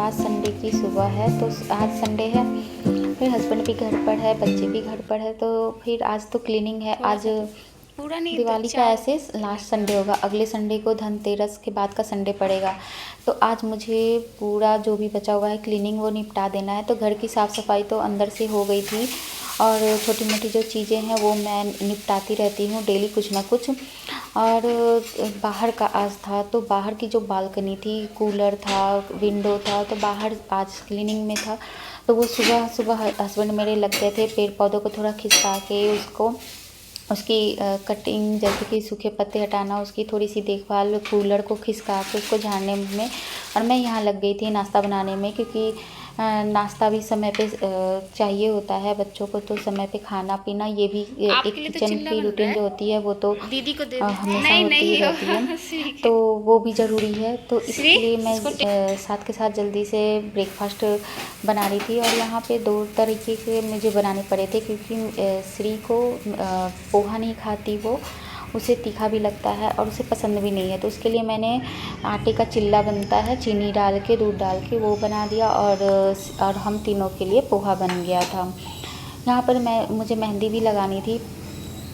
आज संडे की सुबह है, तो आज संडे है, फिर हस्बैंड भी घर पर है, बच्चे भी घर पर है, तो फिर आज तो क्लीनिंग है। आज पूरा नहीं दिवाली का ऐसे लास्ट संडे होगा, अगले संडे को धनतेरस के बाद का संडे पड़ेगा। तो आज मुझे पूरा जो भी बचा हुआ है क्लीनिंग वो निपटा देना है। तो घर की साफ़ सफाई तो अंदर से हो गई थी और छोटी मोटी जो चीज़ें हैं वो मैं निपटाती रहती हूँ डेली कुछ ना कुछ। और बाहर का आज था, तो बाहर की जो बालकनी थी, कूलर था, विंडो था, तो बाहर आज क्लीनिंग में था। तो वो सुबह सुबह हस्बैंड मेरे लग गए थे पेड़ पौधों को थोड़ा खिसका के उसको उसकी कटिंग, जैसे कि सूखे पत्ते हटाना, उसकी थोड़ी सी देखभाल, कूलर को खिसका के उसको झाड़ने में। और मैं यहाँ लग गई थी नाश्ता बनाने में, क्योंकि नाश्ता भी समय पे चाहिए होता है बच्चों को, तो समय पे खाना पीना ये भी आपके एक लिए तो किचन चिल्ला की बन रहा रूटीन जो होती है वो तो है, दीदी को दे दे। हमेशा नहीं होती ही नहीं रहती है, ठीक तो है। वो भी ज़रूरी है। तो श्री इसलिए मैं इसको साथ के साथ जल्दी से ब्रेकफास्ट बना रही थी। और यहाँ पे 2 तरीके के मुझे बनाने पड़े थे, क्योंकि श्री को पोहा नहीं खाती वो, उसे तीखा भी लगता है और उसे पसंद भी नहीं है। तो उसके लिए मैंने आटे का चिल्ला बनता है चीनी डाल के, दूध डाल के, वो बना दिया। और हम तीनों के लिए पोहा बन गया था। यहाँ पर मुझे मेहंदी भी लगानी थी,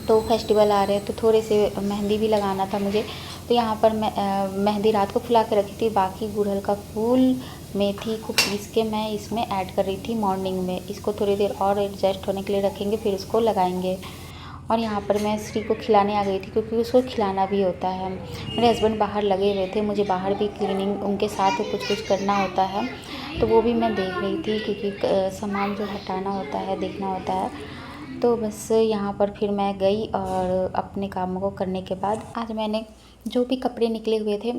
तो फेस्टिवल आ रहे हैं तो थोड़े से मेहंदी भी लगाना था मुझे। तो यहाँ पर मैं मेहंदी रात को फुला के रखी थी, बाकी गुड़हल का फूल, मेथी को पीस के मैं इसमें ऐड कर रही थी मॉर्निंग में। इसको थोड़ी देर और एडजस्ट होने के लिए रखेंगे, फिर उसको लगाएंगे। और यहाँ पर मैं श्री को खिलाने आ गई थी, क्योंकि उसको खिलाना भी होता है। मेरे हस्बैंड बाहर लगे हुए थे, मुझे बाहर भी क्लीनिंग उनके साथ कुछ कुछ करना होता है, तो वो भी मैं देख रही थी, क्योंकि सामान जो हटाना होता है, देखना होता है। तो बस यहाँ पर फिर मैं गई और अपने कामों को करने के बाद आज मैंने जो भी कपड़े निकले हुए थे,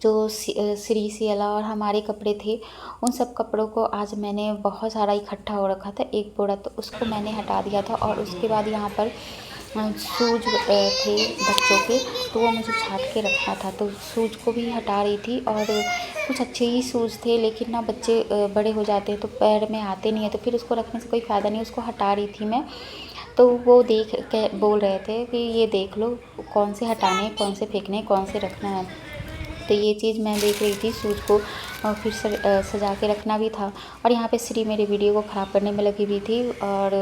जो श्री सियाला और हमारे कपड़े थे, उन सब कपड़ों को आज मैंने बहुत सारा इकट्ठा हो रखा था, एक बोरा, तो उसको मैंने हटा दिया था। और उसके बाद यहाँ पर शूज थे बच्चों के, तो वो मुझे छाट के रखना था, तो शूज को भी हटा रही थी। और कुछ अच्छे ही शूज़ थे, लेकिन ना बच्चे बड़े हो जाते हैं तो पैर में आते नहीं है, तो फिर उसको रखने से कोई फ़ायदा नहीं, उसको हटा रही थी मैं। तो वो देख के बोल रहे थे कि ये देख लो कौन से हटाने, कौन से फेंकने, कौन से रखना है। तो ये चीज़ मैं देख रही थी, शूज़ को फिर सजा के रखना भी था। और यहाँ पे श्री मेरे वीडियो को ख़राब करने में लगी हुई थी, और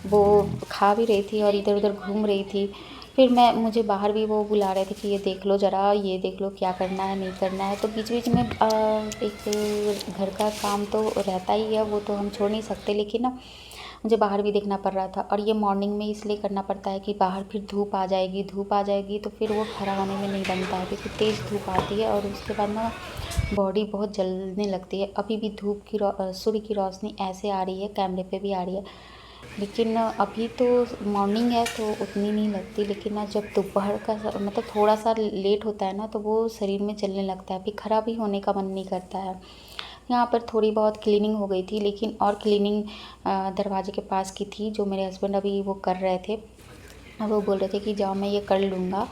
वो खा भी रही थी और इधर उधर घूम रही थी। फिर मुझे बाहर भी वो बुला रहे थे कि ये देख लो ज़रा, ये देख लो क्या करना है, नहीं करना है। तो बीच बीच में एक घर का काम तो रहता ही है, वो तो हम छोड़ नहीं सकते, लेकिन ना मुझे बाहर भी देखना पड़ रहा था। और ये मॉर्निंग में इसलिए करना पड़ता है कि बाहर फिर धूप आ जाएगी तो फिर वो खड़ा होने में नहीं बनता है, क्योंकि तेज़ धूप आती है और उसके बाद ना बॉडी बहुत जलने लगती है। अभी भी सूर्य की रोशनी ऐसे आ रही है, कैमरे पे भी आ रही है, लेकिन अभी तो मॉर्निंग है तो उतनी नहीं लगती, लेकिन ना जब दोपहर का मतलब थोड़ा सा लेट होता है ना, तो वो शरीर में जलने लगता है, फिर खड़ा भी होने का मन नहीं करता है। यहाँ पर थोड़ी बहुत क्लीनिंग हो गई थी, लेकिन और क्लीनिंग दरवाजे के पास की थी, जो मेरे हस्बैंड अभी वो कर रहे थे। वो बोल रहे थे कि जाओ मैं ये कर लूँगा,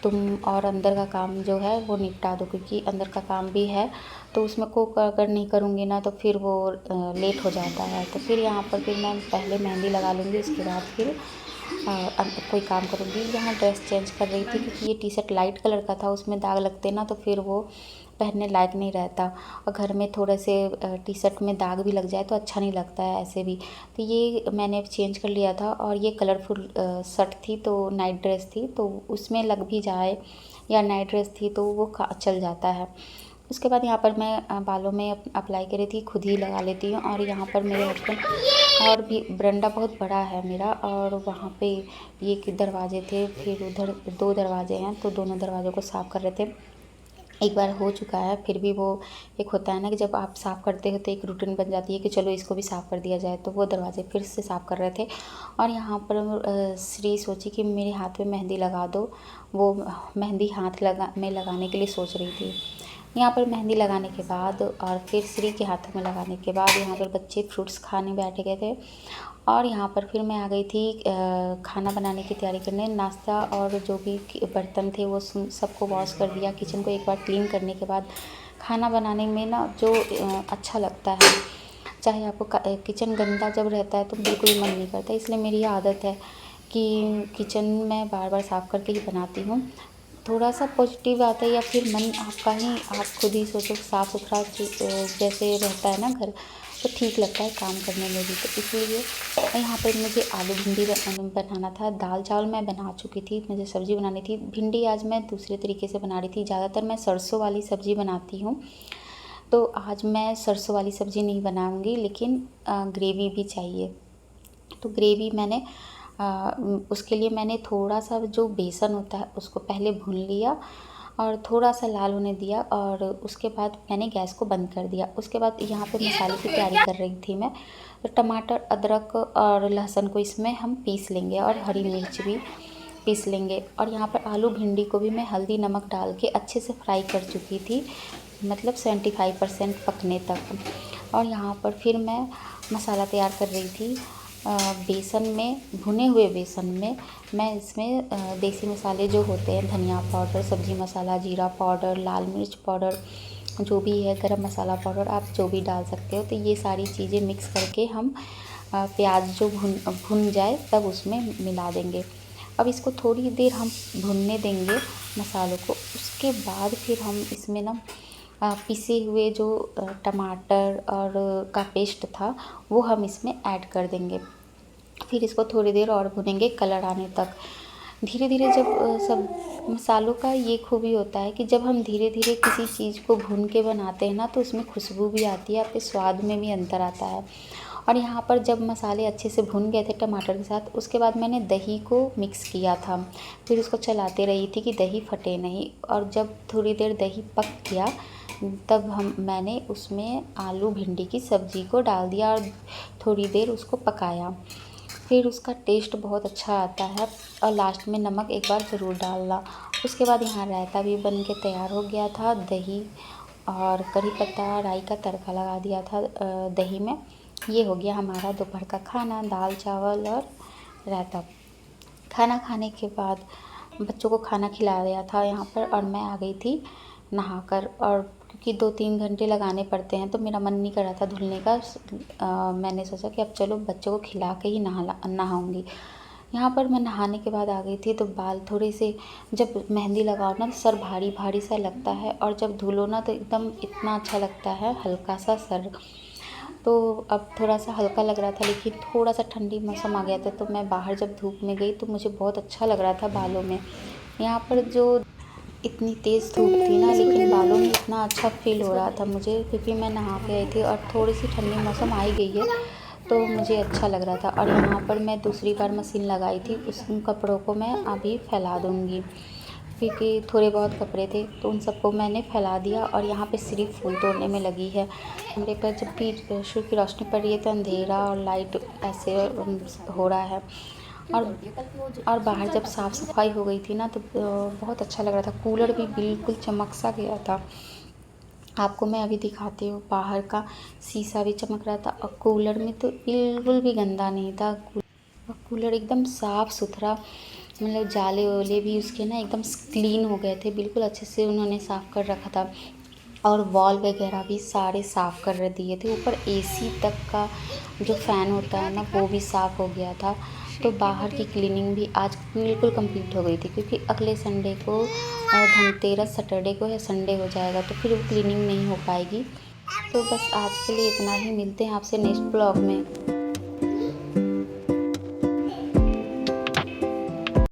तुम और अंदर का काम जो है वो निपटा दो, क्योंकि अंदर का काम भी है, तो उसमें को अगर नहीं करूँगी ना तो फिर वो लेट हो जाता है। तो फिर यहाँ पर फिर मैं पहले मेहंदी लगा लूँगी, उसके बाद फिर कोई काम करूँगी। यहाँ ड्रेस चेंज कर रही थी, क्योंकि ये टी शर्ट लाइट कलर का था, उसमें दाग लगते ना तो फिर वो पहनने लायक नहीं रहता, और घर में थोड़े से टी शर्ट में दाग भी लग जाए तो अच्छा नहीं लगता है ऐसे भी। तो ये मैंने चेंज कर लिया था, और ये कलरफुल शर्ट थी, तो नाइट ड्रेस थी, तो उसमें लग भी जाए, या नाइट ड्रेस थी तो वो चल जाता है। उसके बाद यहाँ पर मैं बालों में अप्लाई करी थी, खुद ही लगा लेती हूँ। और यहाँ पर मेरे हस्बैंड, और भी बरंडा बहुत बड़ा है मेरा, और वहाँ पे ये दरवाजे थे, फिर उधर 2 दरवाजे हैं, तो दोनों दरवाज़ों को साफ़ कर रहे थे। एक बार हो चुका है, फिर भी वो एक होता है ना कि जब आप साफ़ करते हो तो एक रूटीन बन जाती है कि चलो इसको भी साफ़ कर दिया जाए, तो वो दरवाजे फिर से साफ़ कर रहे थे। और यहाँ पर श्री सोची कि मेरे हाथ में मेहंदी लगा दो, वो मेहंदी हाथ लगाने के लिए सोच रही थी। यहाँ पर मेहंदी लगाने के बाद और फिर श्री के हाथों में लगाने के बाद यहाँ पर बच्चे फ्रूट्स खाने बैठ गए थे। और यहाँ पर फिर मैं आ गई थी खाना बनाने की तैयारी करने। नाश्ता और जो भी बर्तन थे वो सबको वॉश कर दिया। किचन को एक बार क्लीन करने के बाद खाना बनाने में ना जो अच्छा लगता है, चाहे आपको किचन गंदा जब रहता है तो बिल्कुल मन नहीं करता। इसलिए मेरी आदत है कि किचन में बार बार साफ़ करके ही बनाती हूँ। थोड़ा सा पॉजिटिव आता है या फिर मन आपका ही आप खुद ही सोचो साफ़ सुथरा जैसे रहता है ना घर, तो ठीक लगता है काम करने में भी। तो इसलिए यहाँ पर मुझे आलू भिंडी बनाना था। दाल चावल मैं बना चुकी थी, मुझे सब्ज़ी बनानी थी। भिंडी आज मैं दूसरे तरीके से बना रही थी। ज़्यादातर मैं सरसों वाली सब्ज़ी बनाती हूँ, तो आज मैं सरसों वाली सब्ज़ी नहीं बनाऊँगी, लेकिन ग्रेवी भी चाहिए। तो ग्रेवी मैंने उसके लिए मैंने थोड़ा सा जो बेसन होता है उसको पहले भून लिया और थोड़ा सा लाल होने दिया, और उसके बाद मैंने गैस को बंद कर दिया। उसके बाद यहाँ पे मसाले की तैयारी कर रही थी मैं। तो टमाटर, अदरक और लहसुन को इसमें हम पीस लेंगे और हरी मिर्च भी पीस लेंगे। और यहाँ पर आलू भिंडी को भी मैं हल्दी नमक डाल के अच्छे से फ्राई कर चुकी थी, मतलब 75% पकने तक। और यहाँ पर फिर मैं मसाला तैयार कर रही थी। बेसन में, भुने हुए बेसन में मैं इसमें देसी मसाले जो होते हैं, धनिया पाउडर, सब्ज़ी मसाला, जीरा पाउडर, लाल मिर्च पाउडर, जो भी है, गरम मसाला पाउडर, आप जो भी डाल सकते हो। तो ये सारी चीज़ें मिक्स करके हम प्याज जो भुन जाए तब उसमें मिला देंगे। अब इसको थोड़ी देर हम भुनने देंगे मसालों को। उसके बाद फिर हम इसमें ना पिसे हुए जो टमाटर और का पेस्ट था वो हम इसमें ऐड कर देंगे। फिर इसको थोड़ी देर और भुनेंगे कलर आने तक। धीरे धीरे जब सब मसालों का ये खूबी होता है कि जब हम धीरे धीरे किसी चीज़ को भून के बनाते हैं ना, तो उसमें खुशबू भी आती है, आपके स्वाद में भी अंतर आता है। और यहाँ पर जब मसाले अच्छे से भुन गए थे टमाटर के साथ, उसके बाद मैंने दही को मिक्स किया था। फिर उसको चलाते रही थी कि दही फटे नहीं। और जब थोड़ी देर दही पक गया तब मैंने उसमें आलू भिंडी की सब्ज़ी को डाल दिया और थोड़ी देर उसको पकाया। फिर उसका टेस्ट बहुत अच्छा आता है। और लास्ट में नमक एक बार ज़रूर डालना। उसके बाद यहाँ रायता भी बन के तैयार हो गया था। दही और करी पत्ता, राई का तड़का लगा दिया था दही में। ये हो गया हमारा दोपहर का खाना, दाल चावल और रायता। खाना खाने के बाद बच्चों को खाना खिला दिया था यहाँ पर, और मैं आ गई थी नहाकर। और क्योंकि 2-3 घंटे लगाने पड़ते हैं तो मेरा मन नहीं कर रहा था धुलने का। मैंने सोचा कि अब चलो बच्चों को खिला के ही नहाऊंगी। यहाँ पर मैं नहाने के बाद आ गई थी, तो बाल थोड़े से, जब मेहंदी लगाओ ना तो सर भारी भारी सा लगता है, और जब धुलो ना तो एकदम इतना अच्छा लगता है, हल्का सा सर। तो अब थोड़ा सा हल्का लग रहा था, लेकिन थोड़ा सा ठंडी मौसम आ गया था, तो मैं बाहर जब धूप में गई तो मुझे बहुत अच्छा लग रहा था बालों में। यहाँ पर जो इतनी तेज़ धूप थी ना, लेकिन बालों में इतना अच्छा फील हो रहा था मुझे, क्योंकि मैं नहा के आई थी और थोड़ी सी ठंडी मौसम आ ही गई है, तो मुझे अच्छा लग रहा था। और यहाँ पर मैं दूसरी बार मशीन लगाई थी, उन कपड़ों को मैं अभी फैला दूँगी, क्योंकि थोड़े बहुत कपड़े थे तो उन सबको मैंने फैला दिया। और यहाँ पे सिर्फ फूल तोड़ने में लगी है। कमरे पर जब भी सूर्य की रोशनी पड़ रही है तो अंधेरा और लाइट ऐसे हो रहा है। और बाहर जब साफ़ सफाई हो गई थी ना, तो बहुत अच्छा लग रहा था। कूलर भी बिल्कुल चमक सा गया था। आपको मैं अभी दिखाती हूँ, बाहर का शीशा भी चमक रहा था, और कूलर में तो बिल्कुल भी गंदा नहीं था। कूलर एकदम साफ़ सुथरा, मतलब जाले वाले भी उसके ना एकदम क्लीन हो गए थे, बिल्कुल अच्छे से उन्होंने साफ़ कर रखा था। और वॉल वगैरह भी सारे साफ़ कर दिए थे। ऊपर एसी तक का जो फ़ैन होता है ना, वो भी साफ़ हो गया था। तो बाहर की क्लीनिंग भी आज बिल्कुल कंप्लीट हो गई थी, क्योंकि अगले संडे को धनतेरस सैटरडे को या संडे हो जाएगा, तो फिर वो क्लीनिंग नहीं हो पाएगी। तो बस आज के लिए इतना ही, मिलते हैं आपसे नेक्स्ट ब्लॉग में।